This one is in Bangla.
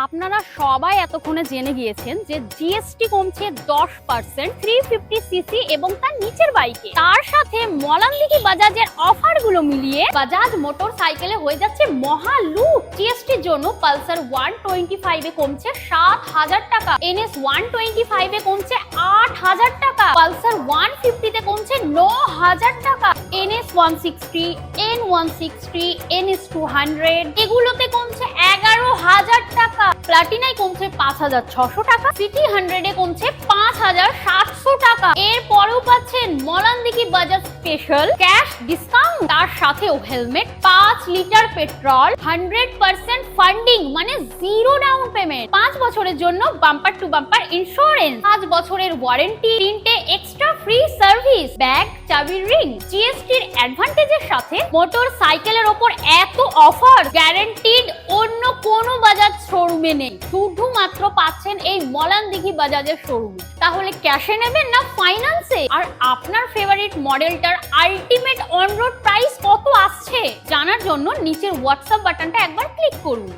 আপনারা সবাই এতক্ষণে জেনে গিয়েছেন যে জিএসটি কমছে 10% 350 সিসি এবং তার নিচের বাইকে। তার সাথে মলানদিঘি বাজাজের অফারগুলো মিলিয়ে বাজাজ মোটর সাইকেলে হয়ে যাচ্ছে মহা লুট। জিএসটির জন্য পালসার 125 এ কমছে 7,000 টাকা, এনএস 125 এ কমছে 8,000 টাকা, পালসার 150 তে কমছে 9,000 টাকা, এনএস 160, এন 160, এনএস 200 এগুলোতে কমছে 11,000 টাকা, প্লাটিনায় কমছে 5,600 টাকা, সিটি 100 এ কমছে 5,700 টাকা। এরপরেও পাচ্ছেন Malandighi Bajaj special cash discount, তার সাথেও হেলমেট, 5 লিটার পেট্রোল, 100% ফান্ডিং মানে জিরো ডাউন পেমেন্ট, 5 বছরের জন্য বাম্পার টু বাম্পার ইন্স্যুরেন্স, 5 বছরের ওয়ারেন্টি, 3টে এক্সট্রা ফ্রি সার্ভিস, ব্যাগ, চাবির রিং। জিএসটির অ্যাডভান্টেজের সাথে মোটর সাইকেলের ওপর এত অফার গ্যারান্টিড অন্য কোনো বাজাজ শোরুমে নেই, শুধুমাত্র পাচ্ছেন এই মলানদিঘি বাজাজের শোরুমে। তাহলে ক্যাশে নেবেন না ফাইন্যান্সে? আর আপনার ফেভারিট মডেলটার আলটিমেট অন রোড প্রাইস কত আসছে জানার জন্য নিচের হোয়াটসঅ্যাপ বাটনটা একবার ক্লিক করুন।